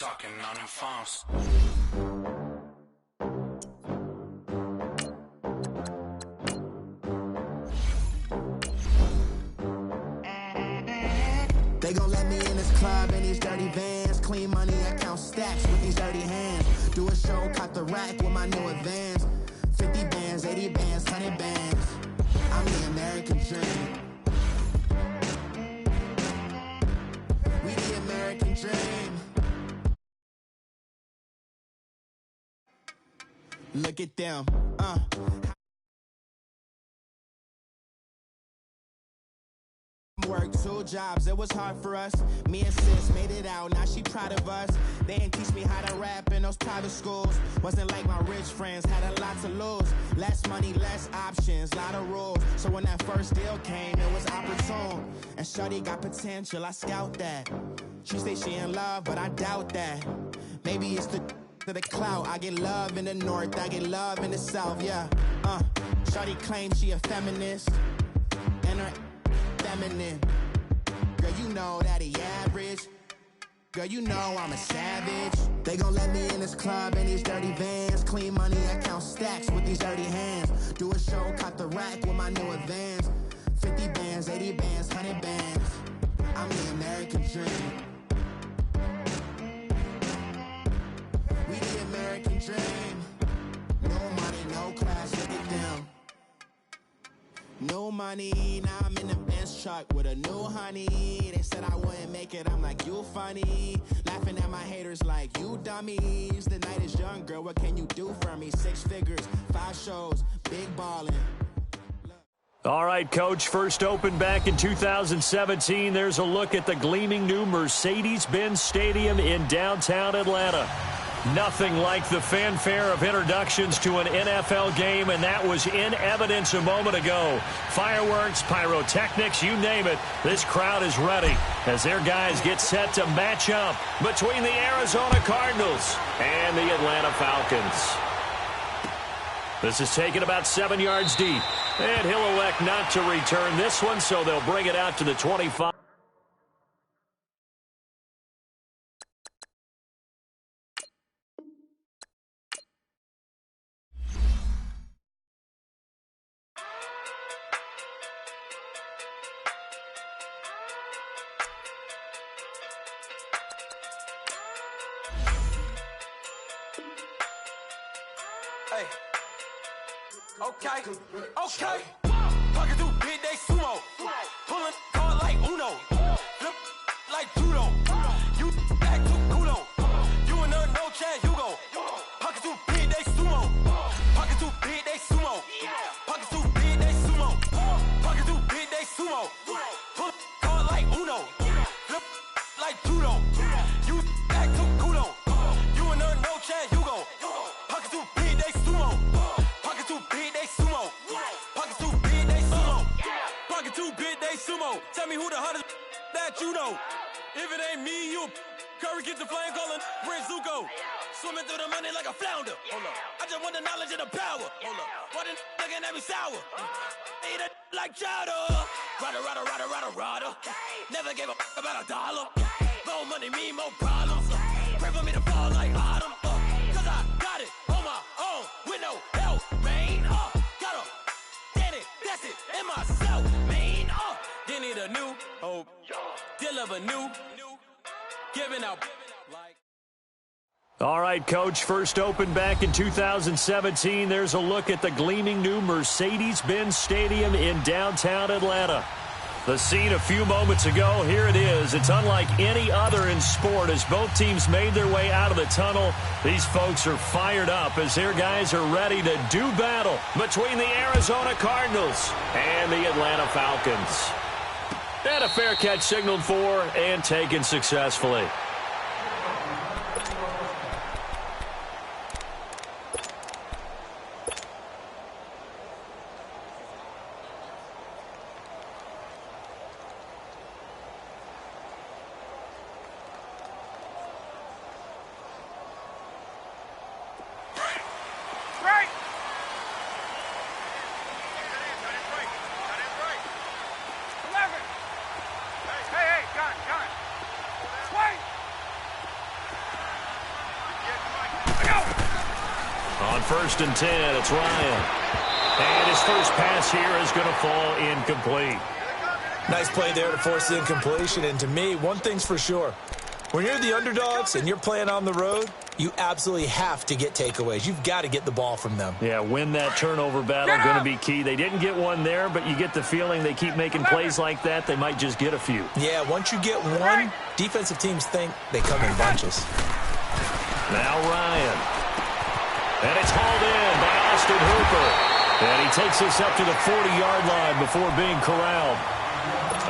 Talking on the phones. They gon' let me in this club in these dirty vans. Clean money, I count stacks with these dirty hands. Do a show, caught the rack with my new advance. 50 bands, 80 bands, 100 bands. I'm the American dream. We the American dream. Look at them, Worked 2 jobs, it was hard for us. Me and sis made it out, now she proud of us. They didn't teach me how to rap in those private schools. Wasn't like my rich friends, had a lot to lose. Less money, less options, lot of rules. So when that first deal came, it was opportune. And shorty got potential, I scout that. She say she in love, but I doubt that. Maybe it's the clout. I get love in the north, I get love in the south, yeah. Shorty claims she a feminist, and her feminine. Girl, you know that he average. Girl, you know I'm a savage. They gon' let me in this club in these dirty vans. Clean money, I count stacks with these dirty hands. Do a show, caught the rack with my new advance. 50 bands, 80 bands, 100 bands. I'm the American dream. We the American dream. No money, no class, look at them. No money, now I'm in the Benz truck with a new honey. They said I wouldn't make it, I'm like, you funny. Laughing at my haters like, you dummies. The night is young, girl, what can you do for me? 6 figures, 5 shows, big ballin'. All right, Coach, first opened back in 2017. There's a look at the gleaming new Mercedes-Benz Stadium in downtown Atlanta. Nothing like the fanfare of introductions to an NFL game, and that was in evidence a moment ago. Fireworks, pyrotechnics, you name it. This crowd is ready as their guys get set to match up between the Arizona Cardinals and the Atlanta Falcons. This is taken about 7 yards deep, and he'll elect not to return this one, so they'll bring it out to the 25. Hey. Okay. Pocket through big day sumo. Pulling hard like Uno. Flip like judo. You act too culo. You and her no chance, you go. Pocket through big day sumo. Pocket through big day sumo. Pocket through big day sumo. Pocket through big day sumo. Pull hard like Uno. Flip like judo. You act too culo. You and her no chance, you go. Pocket through big day sumo. Pocket too big, they sumo. Pocket too big, they sumo. Pocket too big, they sumo. Tell me who the hottest that you know. If it ain't me, you. Curry gets the flame calling. Prince Zuko. Swimming through the money like a flounder. Hold up. I just want the knowledge and the power. Hold up. Why the looking at me sour? Eat it like chowder. Rada. Never gave a about $1. More money, me, more problems. Pray for me to fall like autumn. Cause I got it on my own with no help, man. Gotta get it, that's it, in myself, man. They need a new hope, deliver new, giving out like. All right, Coach, first opened back in 2017. There's a look at the gleaming new Mercedes-Benz Stadium in downtown Atlanta. The scene a few moments ago, here it is. It's unlike any other in sport as both teams made their way out of the tunnel. These folks are fired up as their guys are ready to do battle between the Arizona Cardinals and the Atlanta Falcons. And a fair catch signaled for and taken successfully. Swing! On 1st and 10, it's Ryan. And his first pass here is going to fall incomplete. Nice play there to force the incompletion. And to me, one thing's for sure. When you're the underdogs and you're playing on the road, you absolutely have to get takeaways. You've got to get the ball from them. Yeah, win that turnover battle, going to be key. They didn't get one there, but you get the feeling they keep making plays like that, they might just get a few. Yeah, once you get one, defensive teams think they come in bunches. Now Ryan. And it's hauled in by Austin Hooper. And he takes us up to the 40-yard line before being corralled.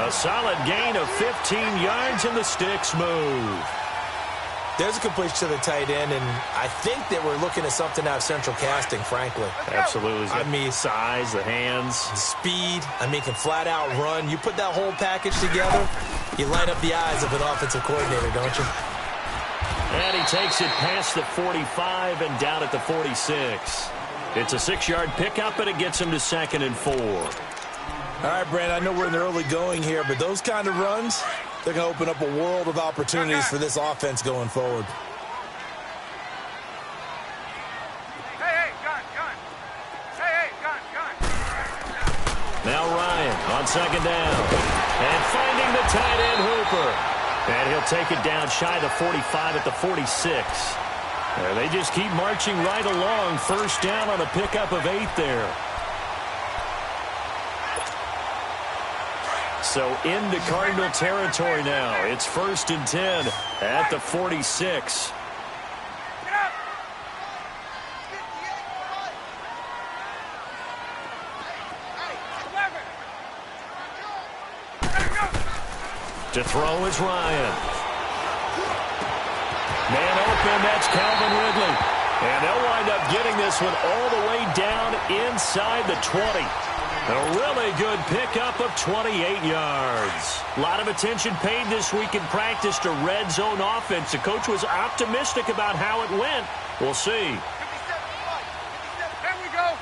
A solid gain of 15 yards, and the sticks move. There's a completion to the tight end, and I think that we're looking at something out of central casting, frankly. Absolutely. I mean, size, the hands. The speed. I mean, can flat out run. You put that whole package together, you light up the eyes of an offensive coordinator, don't you? And he takes it past the 45 and down at the 46. It's a 6-yard pickup, and it gets him to 2nd and 4. All right, Brand, I know we're in the early going here, but those kind of runs, they're going to open up a world of opportunities for this offense going forward. Now Ryan on 2nd down. And finding the tight end, Hooper. And he'll take it down shy of the 45 at the 46. And they just keep marching right along. 1st down on a pickup of 8 there. So into Cardinal territory now. It's 1st and 10 at the 46. To throw is Ryan. Man open, that's Calvin Ridley. And they'll wind up getting this one all the way down inside the 20. A really good pickup of 28 yards. A lot of attention paid this week in practice to red zone offense. The coach was optimistic about how it went. We'll see. There we go.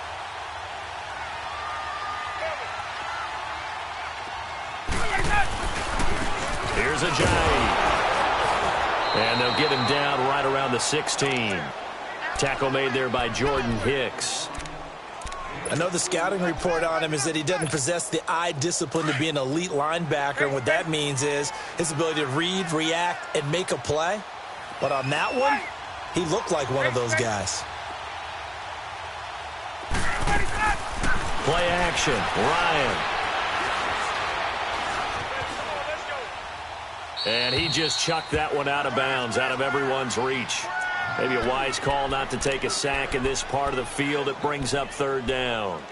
Here's Ajayi. And they'll get him down right around the 16. Tackle made there by Jordan Hicks. I know the scouting report on him is that he doesn't possess the eye discipline to be an elite linebacker. And what that means is his ability to read, react, and make a play. But on that one, he looked like one of those guys. Play action. Ryan. And he just chucked that one out of bounds, out of everyone's reach. Maybe a wise call not to take a sack in this part of the field. It brings up 3rd down.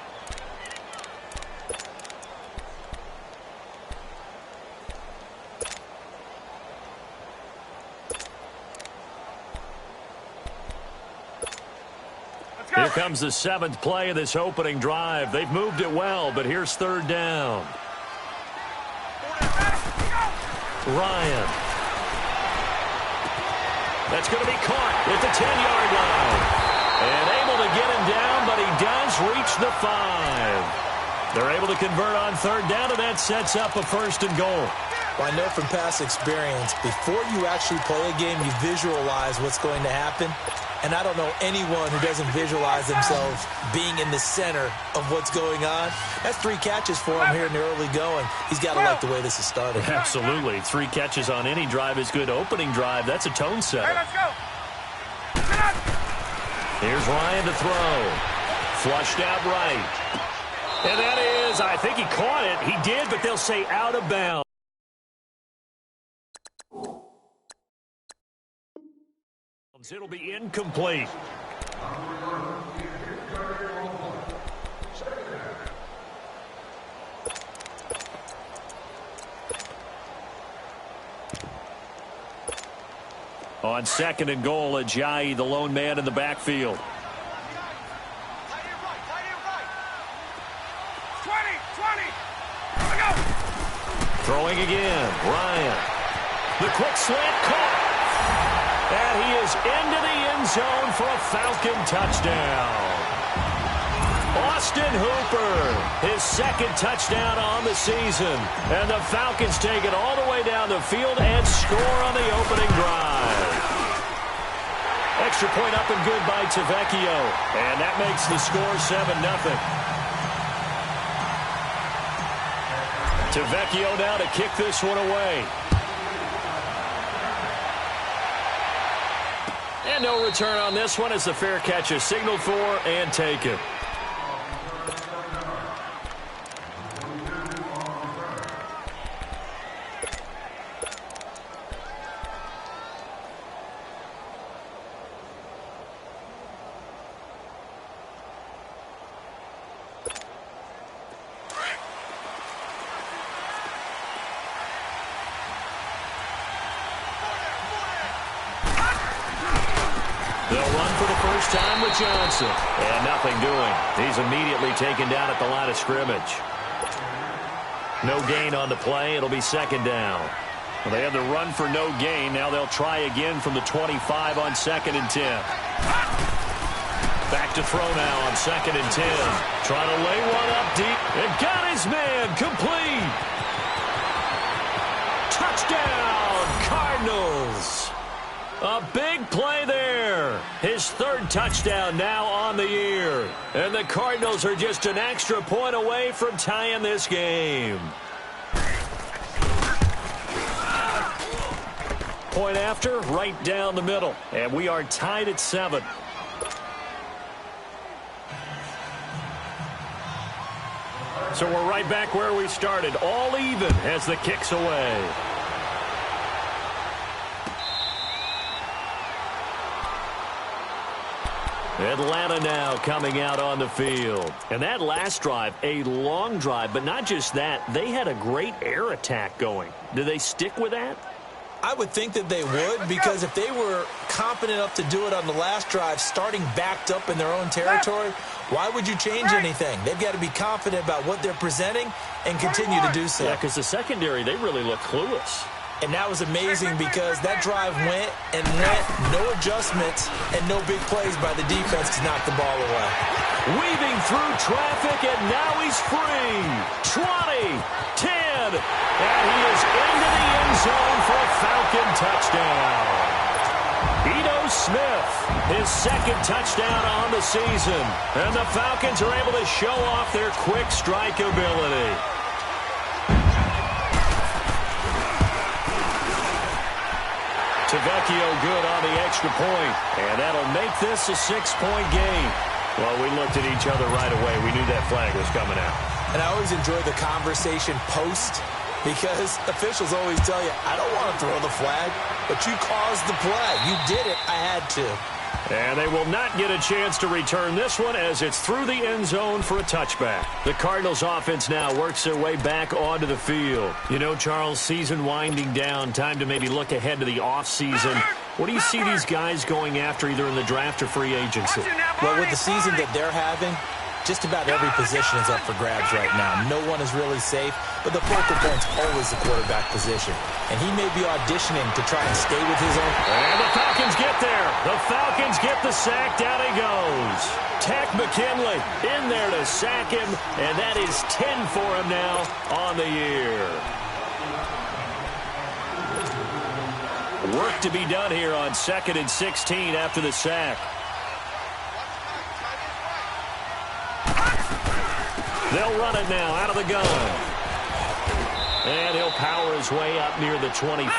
Here comes the 7th play of this opening drive. They've moved it well, but here's 3rd down. Ryan. That's going to be caught at the 10-yard line. And able to get him down, but he does reach the 5. They're able to convert on 3rd down, and that sets up a 1st and goal. Well, I know from past experience, before you actually play a game, you visualize what's going to happen. And I don't know anyone who doesn't visualize themselves being in the center of what's going on. That's 3 catches for him here in the early going. He's got to like the way this is starting. Absolutely. 3 catches on any drive is good. Opening drive, that's a tone setter. Hey, let's go. Here's Ryan to throw. Flushed out right. And that is, I think he caught it. He did, but they'll say out of bounds. It'll be incomplete. On 2nd and goal, Ajayi, the lone man in the backfield. 20. Go. Throwing again, Ryan. The quick slant caught. And he is into the end zone for a Falcon touchdown. Austin Hooper, his 2nd touchdown on the season. And the Falcons take it all the way down the field and score on the opening drive. Extra point up and good by Tavecchio. And that makes the score 7-0. Tavecchio now to kick this one away. And no return on this one as the fair catch is signaled for and taken. Time with Johnson. And nothing doing. He's immediately taken down at the line of scrimmage. No gain on the play. It'll be second down. Well, they had the run for no gain. Now they'll try again from the 25 on 2nd and 10. Back to throw now on 2nd and 10. Trying to lay one up deep. And got his man. Complete. Touchdown, Cardinals. A big play there. His 3rd touchdown now on the year. And the Cardinals are just an extra point away from tying this game. Point after, right down the middle. And we are tied at 7. So we're right back where we started. All even as the kick's away. Atlanta now coming out on the field. And that last drive, a long drive, but not just that. They had a great air attack going. Do they stick with that? I would think that they would, because if they were confident enough to do it on the last drive, starting backed up in their own territory, why would you change anything? They've got to be confident about what they're presenting and continue to do so. Yeah, because the secondary, they really look clueless. And that was amazing because that drive went and went, no adjustments, and no big plays by the defense to knock the ball away. Weaving through traffic, and now he's free. 20, 10, and he is into the end zone for a Falcon touchdown. Ito Smith, his 2nd touchdown on the season. And the Falcons are able to show off their quick strike ability. Tavecchio good on the extra point, and that'll make this a 6-point game. Well, we looked at each other right away. We knew that flag was coming out. And I always enjoy the conversation post, because officials always tell you, I don't want to throw the flag, but you caused the play. You did it. I had to. And they will not get a chance to return this one as it's through the end zone for a touchback. The Cardinals offense now works their way back onto the field. You know, Charles, season winding down, time to maybe look ahead to the offseason. What do you see these guys going after either in the draft or free agency? Well, with the season that they're having, just about every position is up for grabs right now. No one is really safe, but the focal point's always the quarterback position. And he may be auditioning to try and stay with his own. And the Falcons get there. The Falcons get the sack. Down he goes. Tech McKinley in there to sack him, and that is 10 for him now on the year. Work to be done here on 2nd and 16 after the sack. They'll run it now out of the gun. And he'll power his way up near the 25.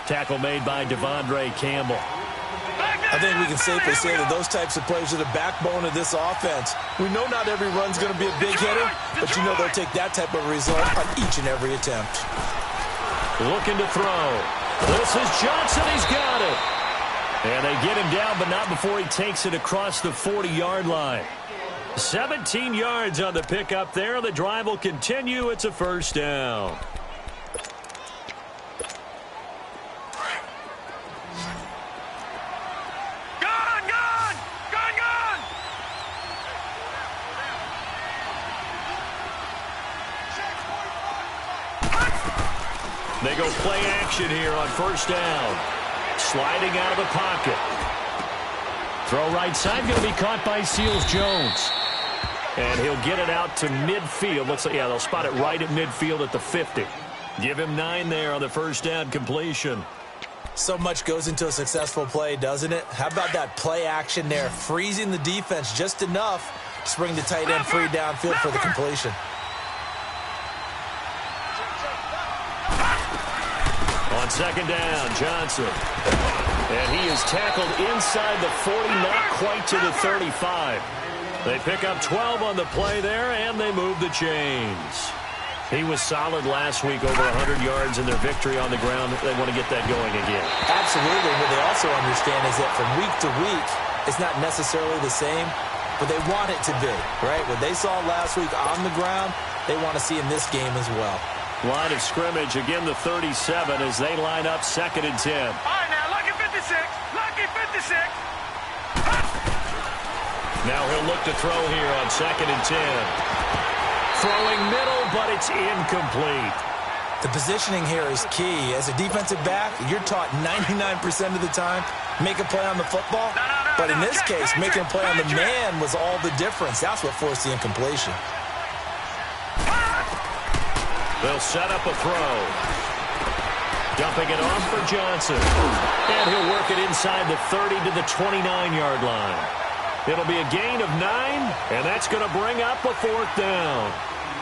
Tackle made by Devondre Campbell. I think we can safely say that those types of plays are the backbone of this offense. We know not every run's going to be a big hitter, but you know they'll take that type of result on each and every attempt. Looking to throw. This is Johnson. He's got it. And they get him down, but not before he takes it across the 40-yard line. 17 yards on the pickup there. The drive will continue. It's a first down. They go play action here on first down. Sliding out of the pocket. Throw right side, going to be caught by Seals-Jones. And he'll get it out to midfield. Looks like, yeah, they'll spot it right at midfield at the 50. Give him 9 there on the first down completion. So much goes into a successful play, doesn't it? How about that play action there, freezing the defense just enough to bring the tight end free downfield for the completion. On second down, Johnson. And he is tackled inside the 40, not quite to the 35. They pick up 12 on the play there, and they move the chains. He was solid last week, over 100 yards in their victory on the ground. They want to get that going again. Absolutely. What they also understand is that from week to week, it's not necessarily the same, but they want it to be, right? What they saw last week on the ground, they want to see in this game as well. Line of scrimmage, again the 37 as they line up second and 10. All right, now, lucky 56. Lucky 56. Now he'll look to throw here on second and 10. Throwing middle, but it's incomplete. The positioning here is key. As a defensive back, you're taught 99% of the time, make a play on the football. But in this case, making a play on the man was all the difference. That's what forced the incompletion. They'll set up a throw. Dumping it off for Johnson. And he'll work it inside the 30 to the 29-yard line. It'll be a gain of 9, and that's going to bring up a fourth down.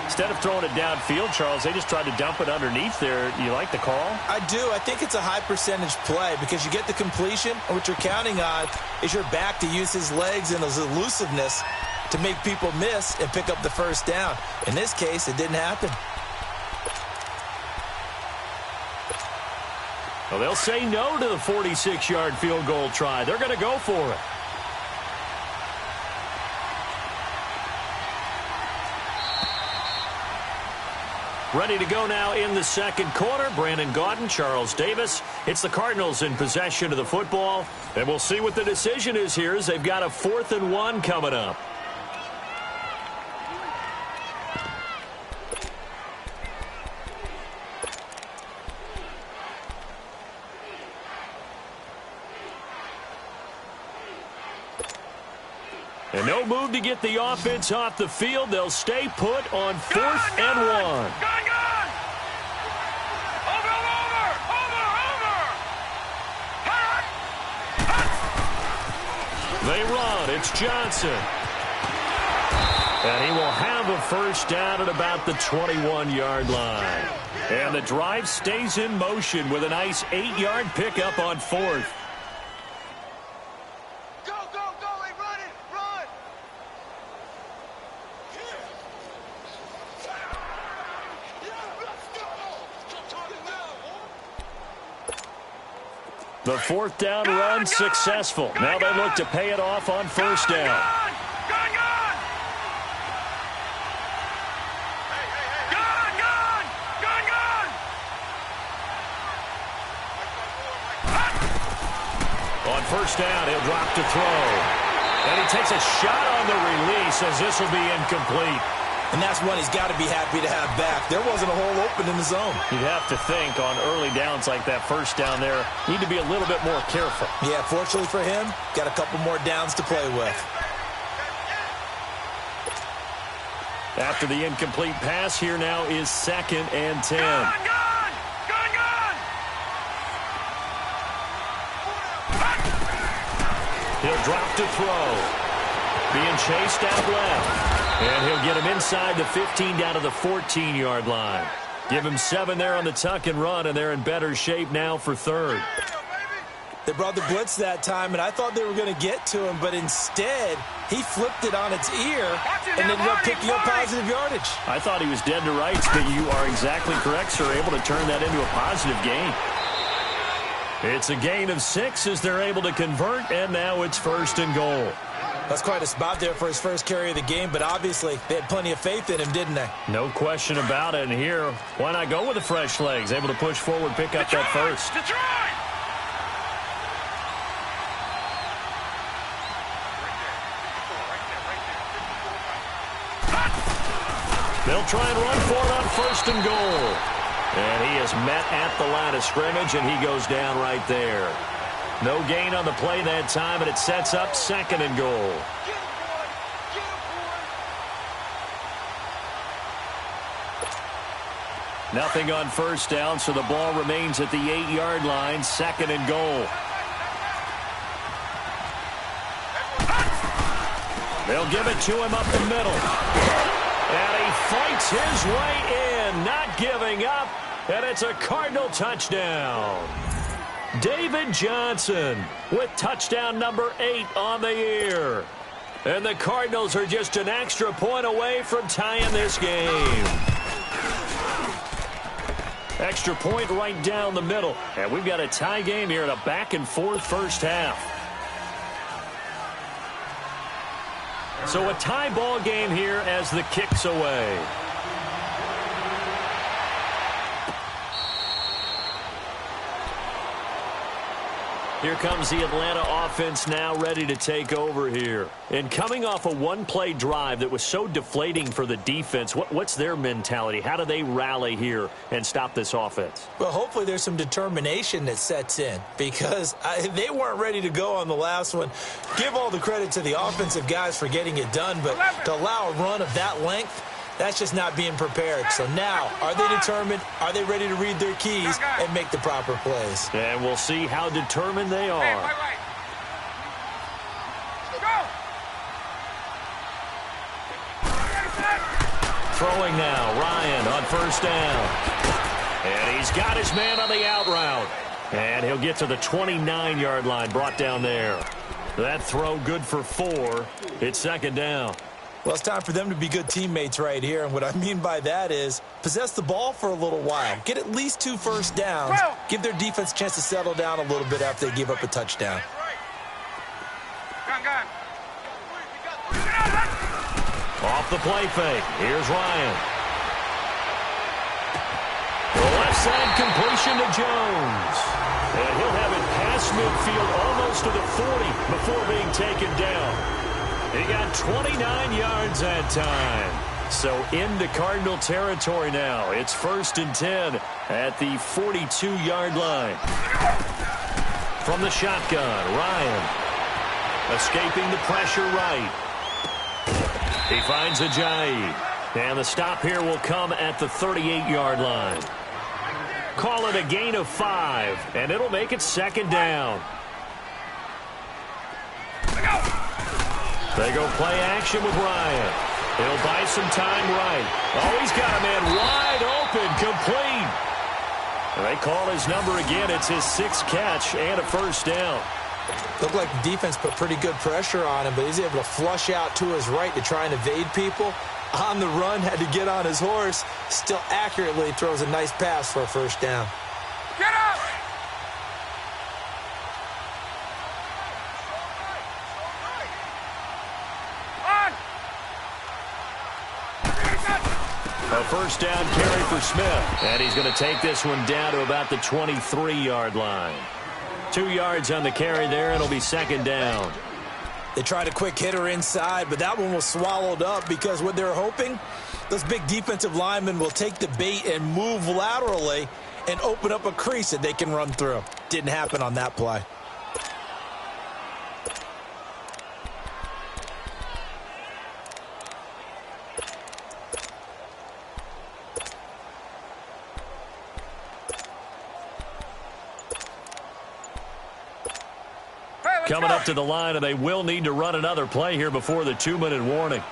Instead of throwing it downfield, Charles, they just tried to dump it underneath there. You like the call? I do. I think it's a high-percentage play because you get the completion, and what you're counting on is your back to use his legs and his elusiveness to make people miss and pick up the first down. In this case, it didn't happen. Well, they'll say no to the 46-yard field goal try. They're going to go for it. Ready to go now in the second quarter. Brandon Gaudin, Charles Davis. It's the Cardinals in possession of the football. And we'll see what the decision is here as they've got a 4th and 1 coming up. And no move to get the offense off the field. They'll stay put on 4th and 1. Gone! Over! They run. It's Johnson. And he will have a first down at about the 21-yard line. And the drive stays in motion with a nice 8-yard pickup on 4th. The 4th down run successful. Now they look to pay it off on first down. On first down, he'll drop to throw. And he takes a shot on the release as this will be incomplete. And that's one he's got to be happy to have back. There wasn't a hole open in the zone. You'd have to think on early downs like that first down there, need to be a little bit more careful. Yeah, fortunately for him, got a couple more downs to play with. After the incomplete pass, here now is 2nd and 10. He'll drop to throw. Being chased out left. And he'll get him inside the 15 down to the 14-yard line. Give him 7 there on the tuck and run, and they're in better shape now for 3rd. They brought the blitz that time, and I thought they were going to get to him, but instead, he flipped it on its ear and ended up picking up positive yardage. I thought he was dead to rights, but you are exactly correct, sir. Able to turn that into a positive gain. It's a gain of 6 as they're able to convert, and now it's 1st and goal. That's quite a spot there for his first carry of the game, but obviously they had plenty of faith in him, didn't they? No question about it. And here, why not go with the fresh legs? Able to push forward, pick up that first. They'll try and run for it on 1st and goal. And he is met at the line of scrimmage, and he goes down right there. No gain on the play that time, and it sets up 2nd and goal. Nothing on first down, so the ball remains at the 8-yard line, 2nd and goal. They'll give it to him up the middle. And he fights his way in, not giving up, and it's a Cardinal touchdown. David Johnson with touchdown number 8 on the year. And the Cardinals are just an extra point away from tying this game. Extra point right down the middle. And we've got a tie game here in a back-and-forth first half. So a tie ball game here as the kick's away. Here comes the Atlanta offense now ready to take over here. And coming off a one-play drive that was so deflating for the defense, what's their mentality? How do they rally here and stop this offense? Well, hopefully there's some determination that sets in because they weren't ready to go on the last one. Give all the credit to the offensive guys for getting it done, but to allow a run of that length, that's just not being prepared. So now, are they determined? Are they ready to read their keys and make the proper plays? And we'll see how determined they are. Throwing now, Ryan on first down. And he's got his man on the out route. And he'll get to the 29-yard line, brought down there. That throw good for 4. It's 2nd down. Well, it's time for them to be good teammates right here. And what I mean by that is possess the ball for a little while. Get at least 2 first downs. Give their defense a chance to settle down a little bit after they give up a touchdown. Off the play fake. Here's Ryan. The left side completion to Jones. And he'll have it past midfield almost to the 40 before being taken down. He got 29 yards that time. So into Cardinal territory now. It's 1st and 10 at the 42-yard line. From the shotgun, Ryan escaping the pressure right. He finds Ajayi. And the stop here will come at the 38-yard line. Call it a gain of 5, and it'll make it 2nd down. They go play action with Ryan. He'll buy some time right. Oh, he's got a man wide open, complete. And they call his number again. It's his 6th catch and a first down. Looked like the defense put pretty good pressure on him, but he's able to flush out to his right to try and evade people. On the run, had to get on his horse. Still accurately throws a nice pass for a first down. Get up! A first down carry for Smith. And he's going to take this one down to about the 23-yard line. 2 yards on the carry there. It'll be 2nd down. They tried a quick hitter inside, but that one was swallowed up because what they're hoping, those big defensive linemen will take the bait and move laterally and open up a crease that they can run through. Didn't happen on that play. Coming up to the line, and they will need to run another play here before the 2-minute warning.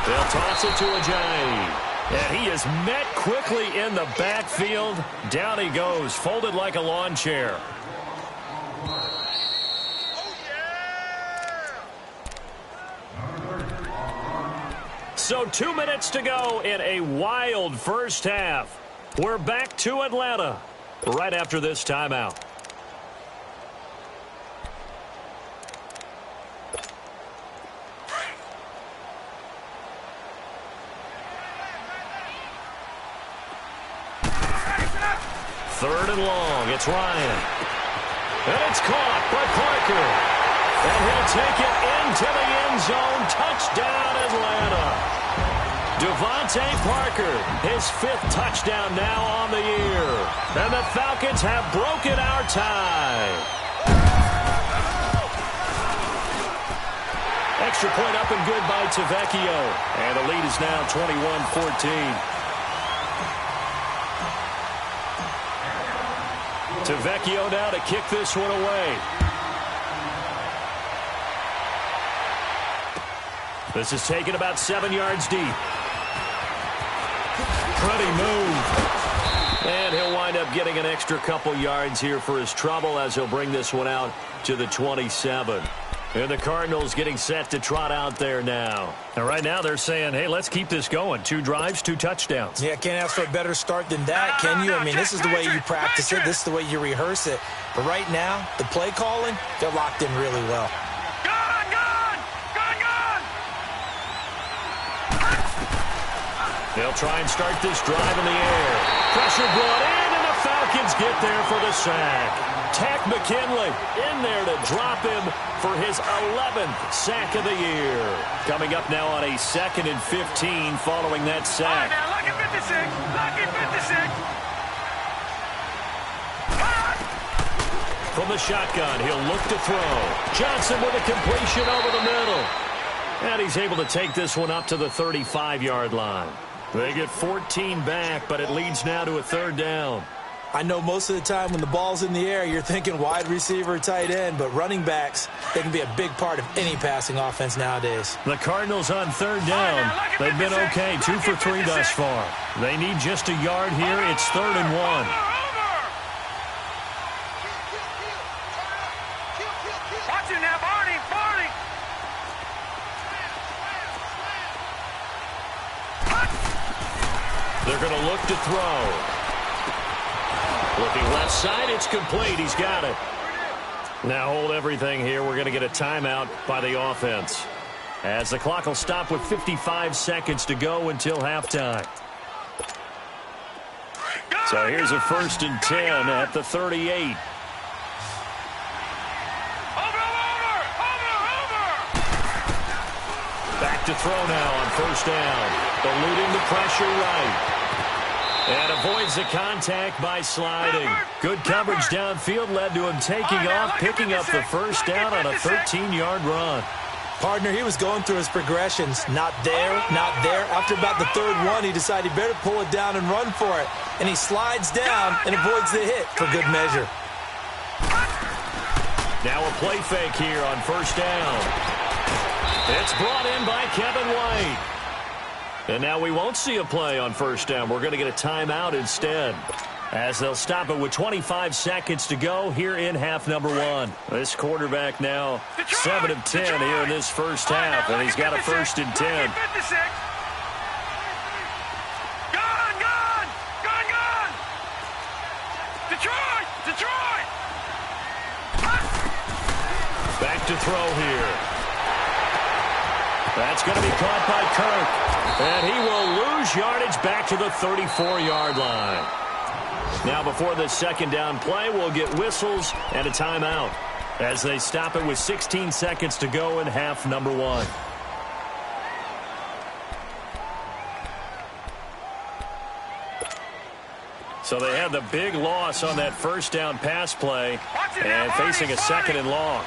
They'll toss it to Ajayi. And he is met quickly in the backfield. Down he goes, folded like a lawn chair. So 2 minutes to go in a wild first half. We're back to Atlanta right after this timeout. Third and long. It's Ryan. And it's caught by Parker. And he'll take it into the end zone. Touchdown, Atlanta. Devontae Parker, his 5th touchdown now on the year. And the Falcons have broken our tie. extra point up and good by Tavecchio. And the lead is now 21-14. Tavecchio now to kick this one away. This is taken about 7 yards deep. Pretty move. And he'll wind up getting an extra couple yards here for his trouble as he'll bring this one out to the 27. And the Cardinals getting set to trot out there now. And right now they're saying, hey, let's keep this going. 2 drives, 2 touchdowns. Yeah, can't ask for a better start than that, can you? I mean, this is the way you practice it. This is the way you rehearse it. But right now, the play calling, they're locked in really well. They'll try and start this drive in the air. Pressure brought in, and the Falcons get there for the sack. Tack McKinley in there to drop him for his 11th sack of the year. Coming up now on a 2nd and 15 following that sack. Now, lucky 56. Lucky 56. From the shotgun, he'll look to throw. Johnson with a completion over the middle. And he's able to take this one up to the 35-yard line. They get 14 back, but it leads now to a 3rd down. I know most of the time when the ball's in the air, you're thinking wide receiver, tight end, but running backs, they can be a big part of any passing offense nowadays. The Cardinals on 3rd down. They've been okay, 2 for 3 thus far. They need just a yard here. It's 3rd and 1. Watch it now, Barney. They're going to look to throw. Looking left side, it's complete. He's got it. Now hold everything here. We're going to get a timeout by the offense, as the clock will stop with 55 seconds to go until halftime. So here's a 1st and 10 at the 38. Back to throw now on 1st down. Eluding the pressure right. And avoids the contact by sliding. Good coverage downfield led to him taking off, picking up the 1st down on a 13-yard run. Partner, he was going through his progressions. Not there, not there. After about the 3rd one, he decided he better pull it down and run for it. And he slides down and avoids the hit for good measure. Now a play fake here on 1st down. It's brought in by Kevin White. And now we won't see a play on 1st down. We're going to get a timeout instead, as they'll stop it with 25 seconds to go here in half number 1. This quarterback now 7 of 10 here in this first half, and he's got a 1st and 10. Back to throw here. That's going to be caught by Kirk. And he will lose yardage back to the 34-yard line. Now before the 2nd down play, we'll get whistles and a timeout, as they stop it with 16 seconds to go in half number 1. So they had the big loss on that 1st down pass play and facing a 2nd and long.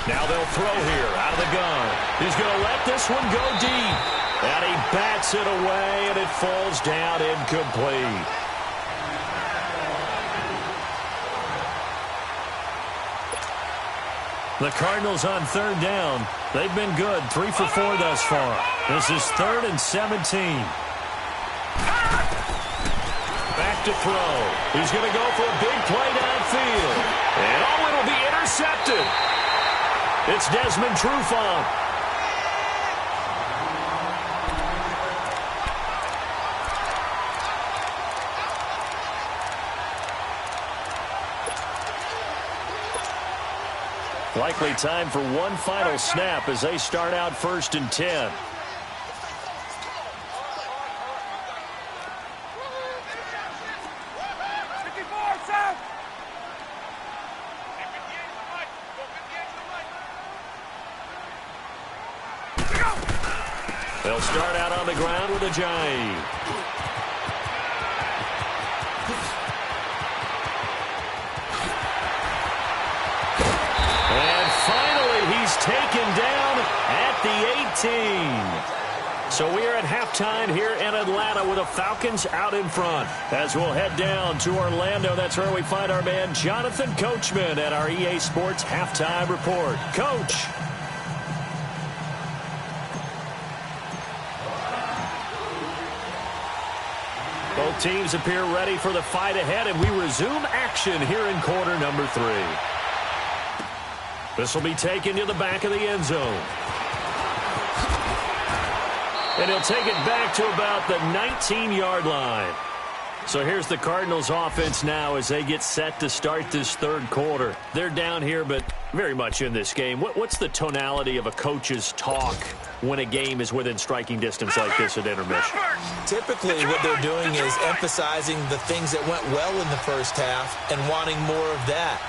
Now they'll throw here out of the gun. He's going to let this one go deep. And he bats it away, and it falls down incomplete. The Cardinals on 3rd down. They've been good, 3 for 4 thus far. This is 3rd and 17. Back to throw. He's going to go for a big play downfield. And it'll be intercepted. It's Desmond Trufant. Likely time for one final snap as they start out 1st and 10. They'll start out on the ground with a Ajayi. taken down at the 18. So we are at halftime here in Atlanta with the Falcons out in front. As we'll head down to Orlando, that's where we find our man Jonathan Coachman at our EA Sports Halftime Report. Coach. Both teams appear ready for the fight ahead, and we resume action here in quarter number 3. This will be taken to the back of the end zone. And he'll take it back to about the 19-yard line. So here's the Cardinals offense now as they get set to start this third quarter. They're down here, but very much in this game. What's the tonality of a coach's talk when a game is within striking distance like this at intermission? Typically, what they're doing is emphasizing the things that went well in the first half and wanting more of that.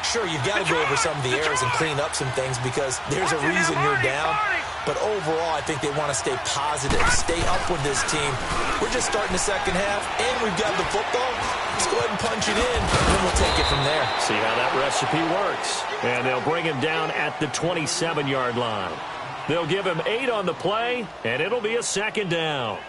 Sure, you've got to go over some of the errors and clean up some things because there's a reason you're down. But overall, I think they want to stay positive, stay up with this team. We're just starting the second half, and we've got the football. Let's go ahead and punch it in, and then we'll take it from there. See how that recipe works. And they'll bring him down at the 27-yard line. They'll give him 8 on the play, and it'll be a second down.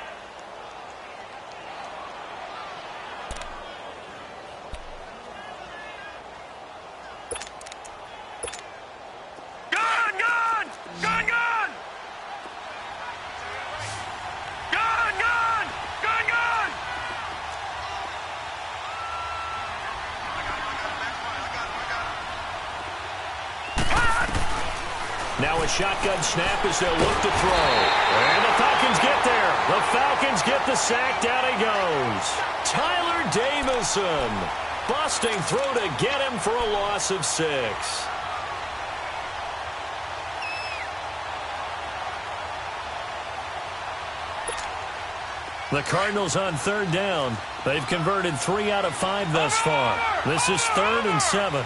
Now a shotgun snap as they'll look to throw. And the Falcons get there. The Falcons get the sack. Down he goes. Tyler Davison busting through to get him for a loss of 6. The Cardinals on third down. They've converted 3 out of 5 thus far. This is 3rd and 7.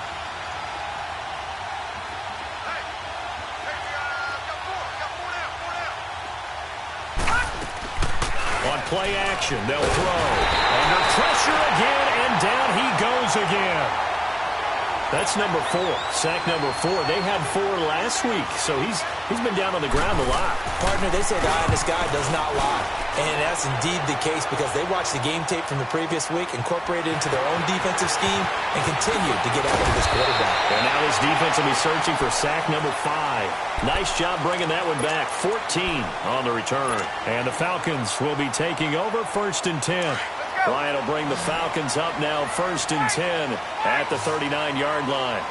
Play action. They'll throw. Under pressure again, and down he goes again. That's number 4. Sack number 4. They had 4 last week, so he's been down on the ground a lot. Partner, they say the eye in the sky does not lie. And that's indeed the case because they watched the game tape from the previous week, incorporated it into their own defensive scheme, and continued to get after this quarterback. And now this defense will be searching for sack number 5. Nice job bringing that one back. 14 on the return. And the Falcons will be taking over 1st and 10. Ryan will bring the Falcons up now 1st and 10 at the 39-yard line.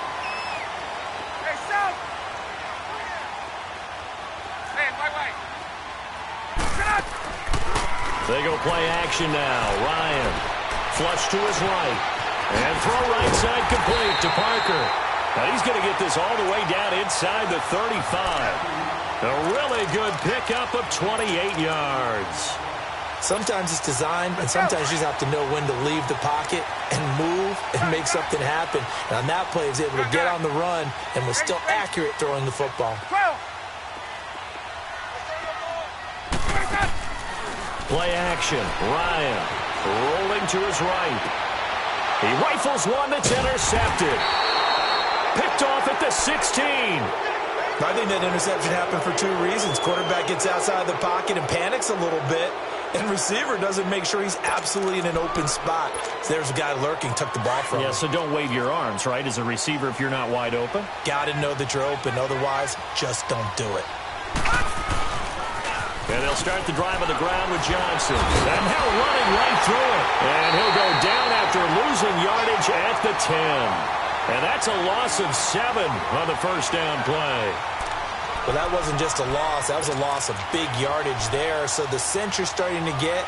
They go play action now. Ryan flush to his right. And throw right side complete to Parker. Now he's going to get this all the way down inside the 35. A really good pickup of 28 yards. Sometimes it's designed, and sometimes you just have to know when to leave the pocket and move and make something happen. And on that play, he was able to get on the run and was still accurate throwing the football. Play action. Ryan rolling to his right. He rifles one that's intercepted. Picked off at the 16. I think that interception happened for 2 reasons. Quarterback gets outside the pocket and panics a little bit. And receiver doesn't make sure he's absolutely in an open spot. So there's a guy lurking, took the ball from him. Yeah, so don't wave your arms, right, as a receiver if you're not wide open. Got to know that you're open. Otherwise, just don't do it. And they'll start the drive on the ground with Johnson. And now running right through it. And he'll go down after losing yardage at the 10. And that's a loss of 7 on the first down play. Well, that wasn't just a loss. That was a loss of big yardage there. So the sense you're starting to get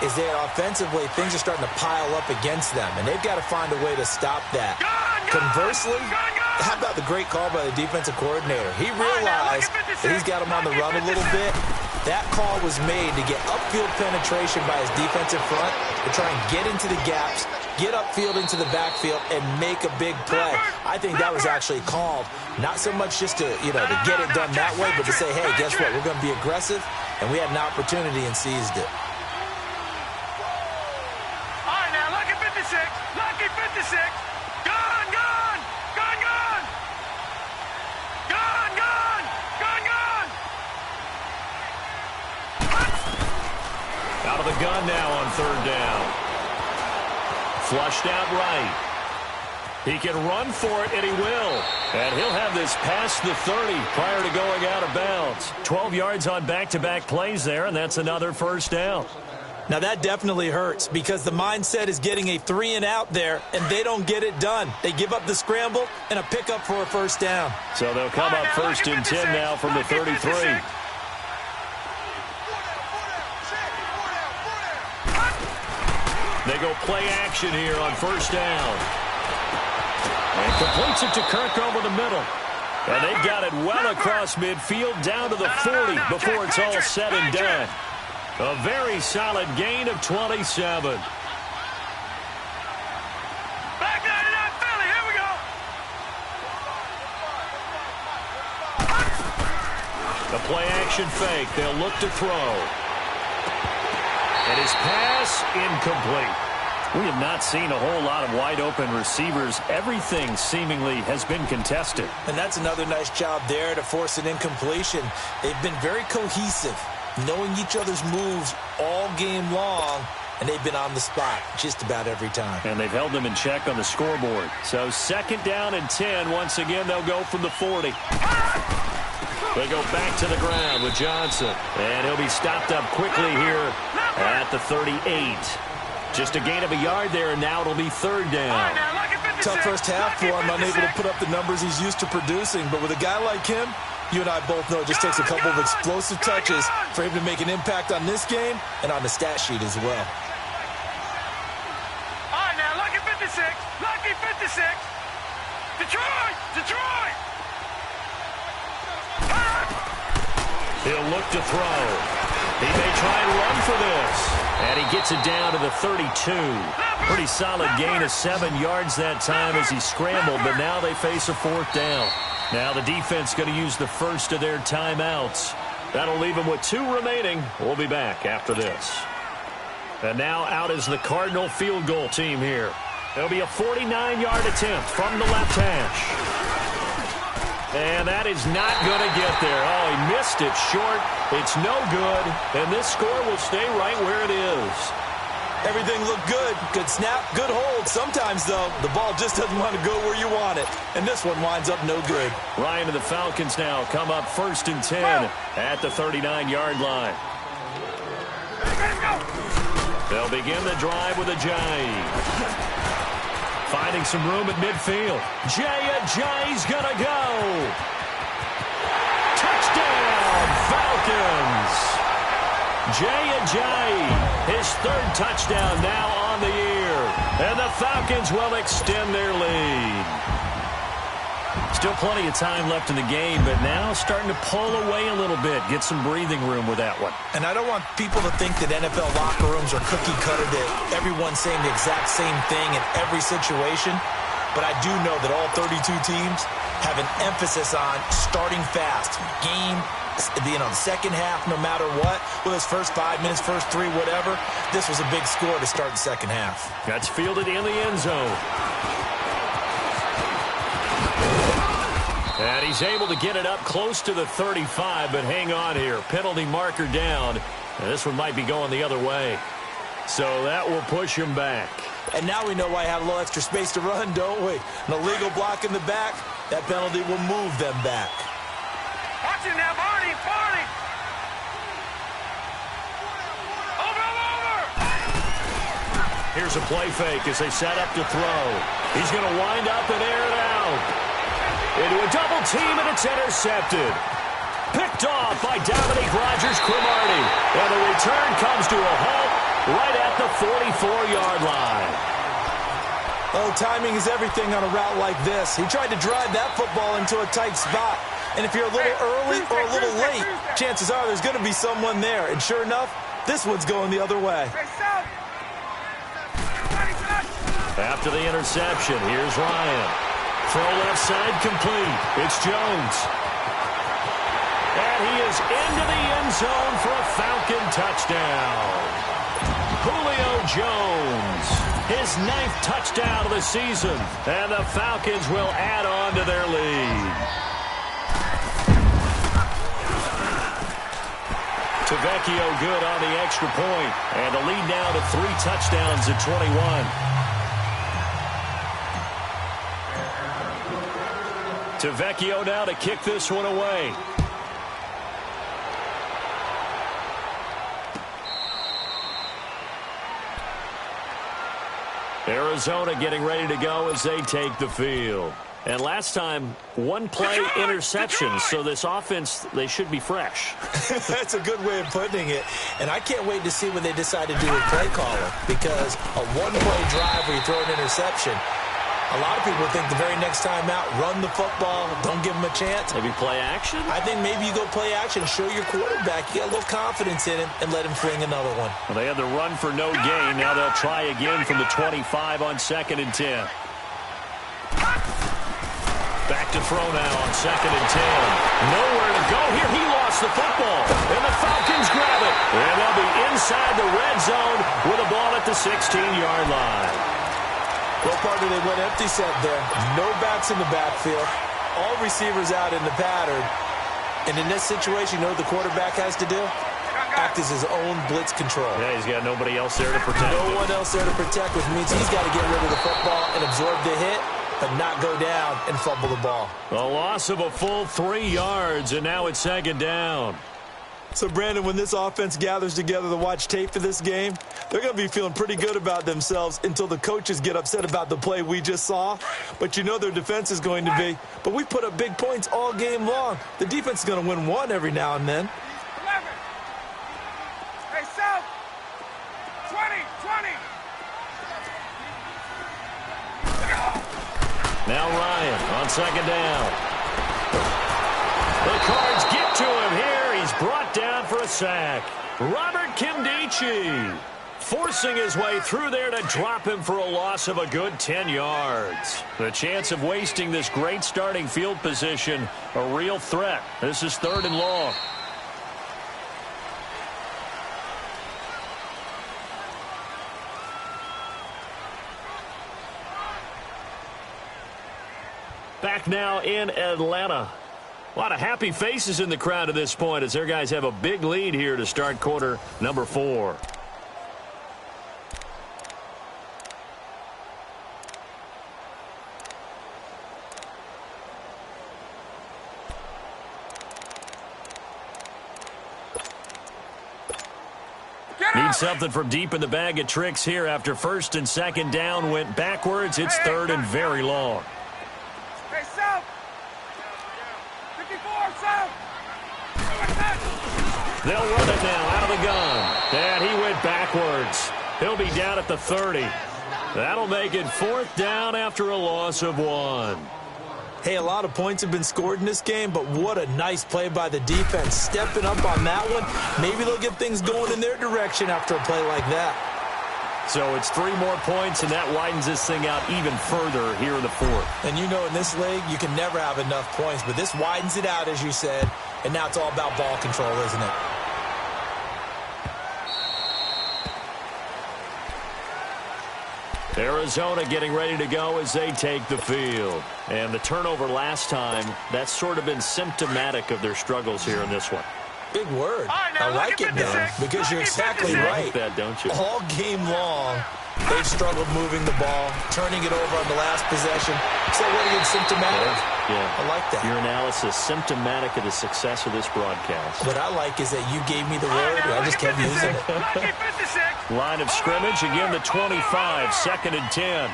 is that offensively, things are starting to pile up against them. And they've got to find a way to stop that. Conversely, how about the great call by the defensive coordinator? He realized that he's got him on the run a little bit. That call was made to get upfield penetration by his defensive front to try and get into the gaps, get upfield into the backfield, and make a big play. I think that was actually called, not so much just to, to get it done that way, but to say, hey, guess what? We're going to be aggressive, and we had an opportunity and seized it. All right, now, lucky 56. Lucky 56. Gone, gone. Gone, gone. Gone, gone. Out of the gun now on third down. Flushed out right. He can run for it, and he will. And he'll have this past the 30 prior to going out of bounds. 12 yards on back-to-back plays there, and that's another first down. Now, that definitely hurts because the mindset is getting a 3-and-out there, and they don't get it done. They give up the scramble and a pickup for a first down. So they'll come up first and 10 now from the 33. They go play action here on first down. And completes it to Kirk over the middle. And they've got it well across midfield down to the 40 before it's all said and done. A very solid gain of 27. Back 99 Philly, here we go. The play action fake. They'll look to throw. And his pass incomplete. We have not seen a whole lot of wide-open receivers. Everything seemingly has been contested. And that's another nice job there to force an incompletion. They've been very cohesive, knowing each other's moves all game long, and they've been on the spot just about every time. And they've held them in check on the scoreboard. So second down and 10. Once again, they'll go from the 40. They go back to the ground with Johnson. And he'll be stopped up quickly here at the 38. Just a gain of a yard there, and now it'll be third down. Tough first half for him, unable to put up the numbers he's used to producing. But with a guy like him, you and I both know it just takes a couple of explosive touches for him to make an impact on this game and on the stat sheet as well. All right, now, lucky 56. Lucky 56. Detroit! Detroit! He'll look to throw. He may try and run for this. And he gets it down to the 32. Pretty solid gain of 7 yards that time as he scrambled, but now they face a fourth down. Now the defense going to use the first of their timeouts. That'll leave them with 2 remaining. We'll be back after this. And now out is the Cardinal field goal team here. There'll be a 49-yard attempt from the left hash. And that is not going to get there. Oh, he missed it short. It's no good. And this score will stay right where it is. Everything looked good. Good snap, good hold. Sometimes, though, the ball just doesn't want to go where you want it. And this one winds up no good. Ryan and the Falcons now come up first and 10 at the 39-yard line. They'll begin the drive with a Ajayi. Finding some room at midfield. Ajayi's going to go. Touchdown, Falcons. Ajayi, his 3rd touchdown now on the year. And the Falcons will extend their lead. Still plenty of time left in the game, but now starting to pull away a little bit. Get some breathing room with that one. And I don't want people to think that NFL locker rooms are cookie cutter, that everyone's saying the exact same thing in every situation. But I do know that all 32 teams have an emphasis on starting fast. Game, the second half, no matter what, whether it's first 5 minutes, first 3, whatever. This was a big score to start the second half. That's fielded in the end zone. And he's able to get it up close to the 35, but hang on here. Penalty marker down. And this one might be going the other way. So that will push him back. And now we know why I have a little extra space to run, don't we? An illegal block in the back, that penalty will move them back. Watch it now, Barney, Barney. Over. Here's a play fake as they set up to throw. He's going to wind up and air it out. Into a double team, and it's intercepted. Picked off by Dominique Rodgers-Cromartie. And the return comes to a halt right at the 44-yard line. Oh, timing is everything on a route like this. He tried to drive that football into a tight spot. And if you're a little early or a little late, chances are there's going to be someone there. And sure enough, this one's going the other way. After the interception, here's Ryan. Throw left side complete. It's Jones. And he is into the end zone for a Falcon touchdown. Julio Jones, his 9th touchdown of the season. And the Falcons will add on to their lead. Tavecchio good on the extra point. And the lead now to 3 touchdowns at 21. Tavecchio now to kick this one away. Arizona getting ready to go as they take the field. And last time, 1 play interception, so this offense, they should be fresh. That's a good way of putting it. And I can't wait to see what they decide to do with play calling, because a 1-play drive where you throw an interception, a lot of people think the very next time out, run the football, don't give them a chance. Maybe play action? I think maybe you go play action, show your quarterback, you get a little confidence in him, and let him fling another one. Well, they had the run for no gain. Now they'll try again from the 25 on 2nd and 10. Back to throw now on 2nd and 10. Nowhere to go here. He lost the football. And the Falcons grab it. And they'll be inside the red zone with a ball at the 16-yard line. Well, partner, they went empty set there. No backs in the backfield. All receivers out in the pattern. And in this situation, you know what the quarterback has to do? Act as his own blitz control. Yeah, he's got nobody else there to protect him. No one else there to protect, which means he's got to get rid of the football and absorb the hit, but not go down and fumble the ball. A loss of a full 3 yards, and now it's 2nd down. So, Brandon, when this offense gathers together to watch tape for this game, they're going to be feeling pretty good about themselves until the coaches get upset about the play we just saw. But you know their defense is going to be. But we put up big points all game long. The defense is going to win one every now and then. 11. Hey, South. 20. Now Ryan on 2nd down. The Cards get to him here. He's brought down for a sack. Robert Kimdichie forcing his way through there to drop him for a loss of a good 10 yards. The chance of wasting this great starting field position, a real threat. This is 3rd and long. Back now in Atlanta. A lot of happy faces in the crowd at this point as their guys have a big lead here to start quarter number 4. Need something from deep in the bag of tricks here after 1st and 2nd down went backwards. It's 3rd and very long. Hey, South. 54, South. They'll run it now out of the gun. And he went backwards. He'll be down at the 30. That'll make it 4th down after a loss of 1. Hey, a lot of points have been scored in this game, but what a nice play by the defense. Stepping up on that one. Maybe they'll get things going in their direction after a play like that. So it's 3 more points, and that widens this thing out even further here in the 4th. And you know in this league, you can never have enough points, but this widens it out, as you said, and now it's all about ball control, isn't it? Arizona getting ready to go as they take the field. And the turnover last time, that's sort of been symptomatic of their struggles here in this one. Big word. Right, I like it, Dan, because you're exactly right. You like that, don't you? All game long, they've struggled moving the ball, turning it over on the last possession. So what again, symptomatic? Yeah. I like that. Your analysis, symptomatic of the success of this broadcast. What I like is that you gave me the word, and I just kept using it. Lucky 56. Line of scrimmage, again the 25, 2nd and 10.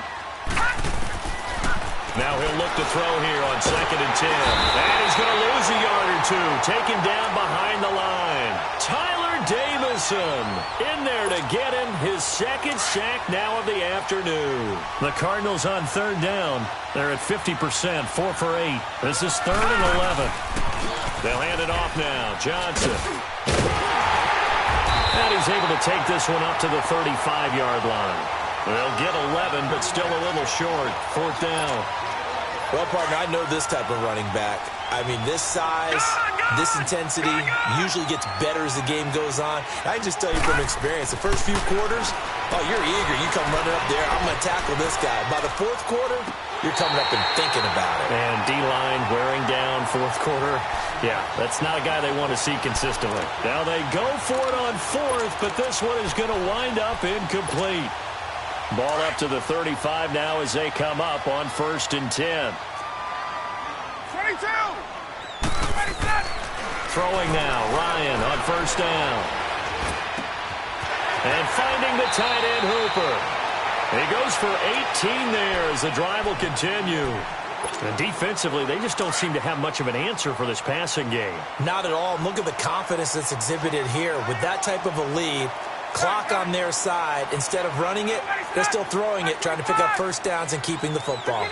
Now he'll look to throw here on 2nd and 10. And he's going to lose a yard or 2. Taken down behind the line. Tyler Davison in there to get him his 2nd sack now of the afternoon. The Cardinals on 3rd down. They're at 50%, 4 for 8. This is 3rd and 11. They'll hand it off now. Johnson. And he's able to take this one up to the 35-yard line. They'll get 11, but still a little short. 4th down. Well, partner, I know this type of running back. I mean, this size, This intensity usually gets better as the game goes on. I can just tell you from experience, the first few quarters, oh, you're eager. You come running up there, I'm going to tackle this guy. By the fourth quarter, you're coming up and thinking about it. And D-line wearing down fourth quarter. Yeah, that's not a guy they want to see consistently. Now they go for it on fourth, but this one is going to wind up incomplete. Ball up to the 35 now as they come up on 1st and 10. 22! Throwing now, Ryan on 1st down. And finding the tight end, Hooper. He goes for 18 there as the drive will continue. And defensively, they just don't seem to have much of an answer for this passing game. Not at all. Look at the confidence that's exhibited here. With that type of a lead, clock on their side, instead of running it, they're still throwing it, trying to pick up first downs and keeping the football.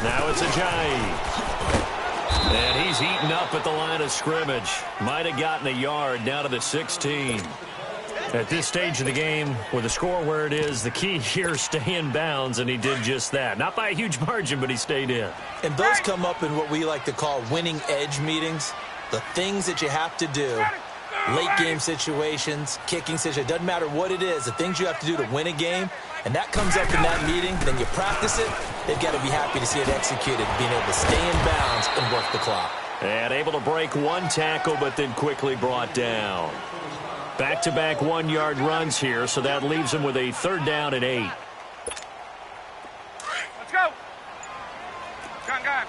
Now it's Ajayi. And he's eaten up at the line of scrimmage. Might have gotten a yard down to the 16. At this stage of the game, with the score where it is, the key here, stay in bounds, and he did just that. Not by a huge margin, but he stayed in. And those come up in what we like to call winning edge meetings. The things that you have to do, late game situations, kicking situations, doesn't matter what it is, the things you have to do to win a game, and that comes up in that meeting, then you practice it, they've got to be happy to see it executed, being able to stay in bounds and work the clock. And able to break one tackle, but then quickly brought down. Back-to-back 1-yard runs here, so that leaves him with a 3rd down and 8. Let's go. Gun.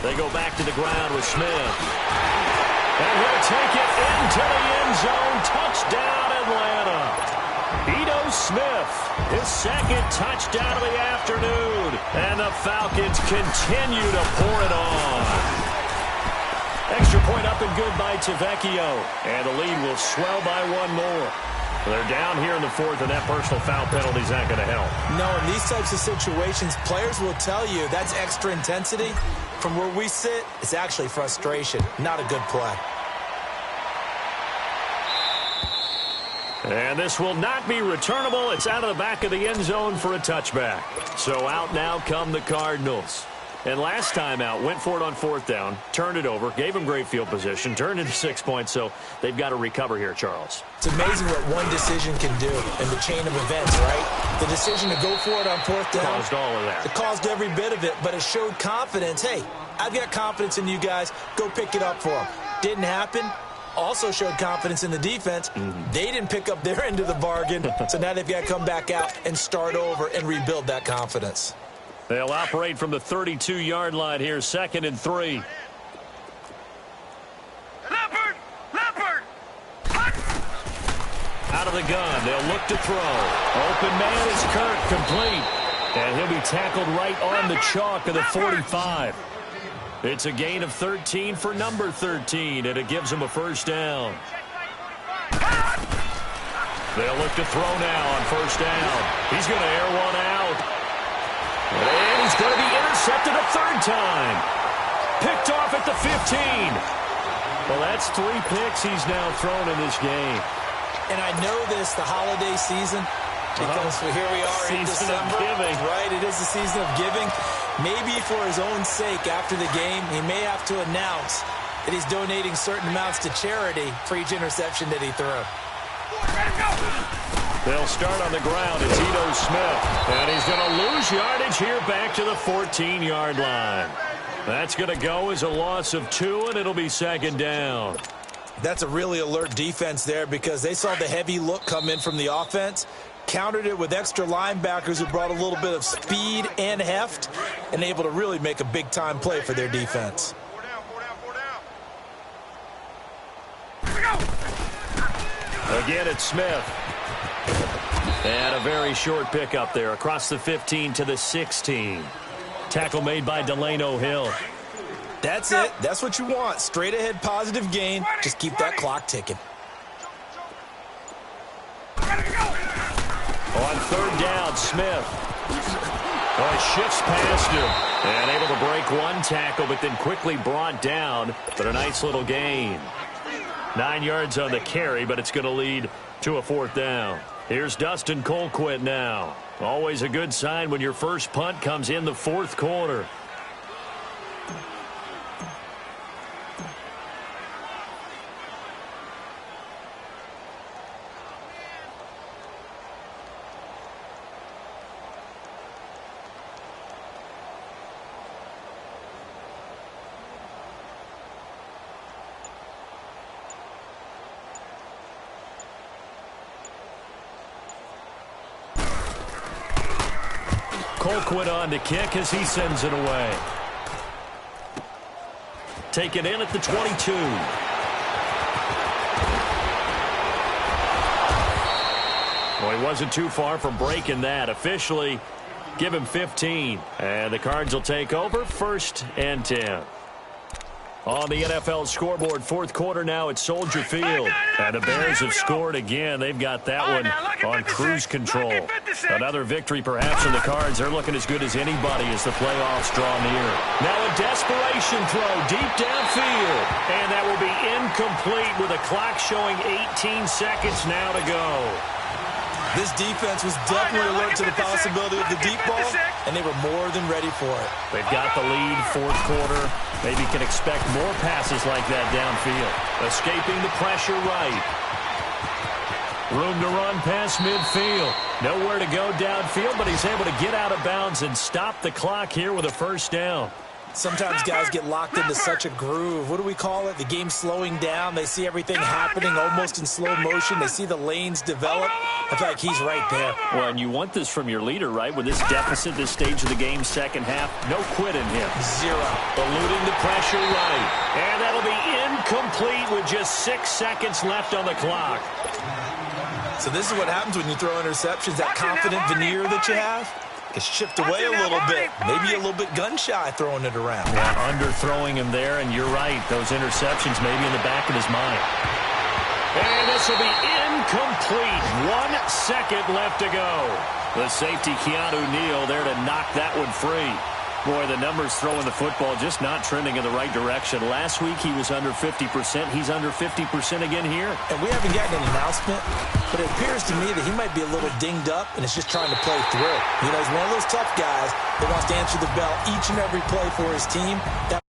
They go back to the ground with Smith. And he'll take it into the end zone. Touchdown, Atlanta. Ito Smith, his 2nd touchdown of the afternoon. And the Falcons continue to pour it on. Extra point up and good by Tavecchio. And the lead will swell by 1 more. They're down here in the 4th, and that personal foul penalty is not going to help. No, in these types of situations, players will tell you that's extra intensity. From where we sit, it's actually frustration, not a good play. And this will not be returnable. It's out of the back of the end zone for a touchback. So out now come the Cardinals. And last time out, went for it on 4th down, turned it over, gave them great field position, turned into 6 points, so they've got to recover here, Charles. It's amazing what one decision can do in the chain of events, right? The decision to go for it on 4th down. Caused all of that. It caused every bit of it, but it showed confidence. Hey, I've got confidence in you guys. Go pick it up for them. Didn't happen. Also showed confidence in the defense. They didn't pick up their end of the bargain, so now they've got to come back out and start over and rebuild that confidence. They'll operate from the 32-yard line here, 2nd and 3. Leopard! Out of the gun, they'll look to throw. Open man is Kirk, complete. And he'll be tackled right on the chalk of the 45. It's a gain of 13 for number 13, and it gives him a 1st down. They'll look to throw now on 1st down. He's going to air one out. And he's going to be intercepted a 3rd time. Picked off at the 15. Well, that's 3 picks he's now thrown in this game. And I know this, the holiday season, because here we are in December. Giving. Right, it is the season of giving. Maybe for his own sake after the game, he may have to announce that he's donating certain amounts to charity for each interception that he threw. They'll start on the ground. It's Ito Smith. And he's going to lose yardage here back to the 14-yard line. That's going to go as a loss of 2, and it'll be 2nd down. That's a really alert defense there because they saw the heavy look come in from the offense, countered it with extra linebackers who brought a little bit of speed and heft, and able to really make a big-time play for their defense. Again, it's Smith. And a very short pickup there across the 15 to the 16. Tackle made by Delano Hill. That's it. That's what you want. Straight ahead positive gain. Just keep that clock ticking. On 3rd down, Smith. Oh, it shifts past him. And able to break one tackle, but then quickly brought down. But a nice little gain. 9 yards on the carry, but it's going to lead to a 4th down. Here's Dustin Colquitt now. Always a good sign when your first punt comes in the 4th quarter. Colquitt on to kick as he sends it away. Taken in at the 22. Well, he wasn't too far from breaking that. Officially, give him 15. And the Cards will take over 1st and 10. On the NFL scoreboard, 4th quarter now at Soldier Field. And the Bears have scored again. They've got that one on cruise control. Another victory perhaps for the Cards. They're looking as good as anybody as the playoffs draw near. Now a desperation throw deep downfield. And that will be incomplete with a clock showing 18 seconds now to go. This defense was definitely alert to the possibility of the deep ball, and they were more than ready for it. They've got the lead, 4th quarter. Maybe can expect more passes like that downfield. Escaping the pressure right. Room to run past midfield. Nowhere to go downfield, but he's able to get out of bounds and stop the clock here with a 1st down. Sometimes guys get locked into such a groove. What do we call it? The game's slowing down. They see everything happening almost in slow motion. They see the lanes develop. I feel like he's right there. Well, and you want this from your leader, right? With this deficit, this stage of the game, 2nd half, no quit in him. 0. Eluding the pressure right. And that'll be incomplete with just 6 seconds left on the clock. So this is what happens when you throw interceptions. That confident veneer that you have gets chipped away a little bit. Maybe a little bit gun-shy throwing it around. Yeah, underthrowing him there, and you're right. Those interceptions maybe in the back of his mind. And this will be incomplete. 1 second left to go. The safety, Keanu Neal, there to knock that one free. Boy, the numbers throwing the football just not trending in the right direction. Last week he was under 50%. He's under 50% again here. And we haven't gotten an announcement, but it appears to me that he might be a little dinged up and is just trying to play through. You know, he's one of those tough guys that wants to answer the bell each and every play for his team. That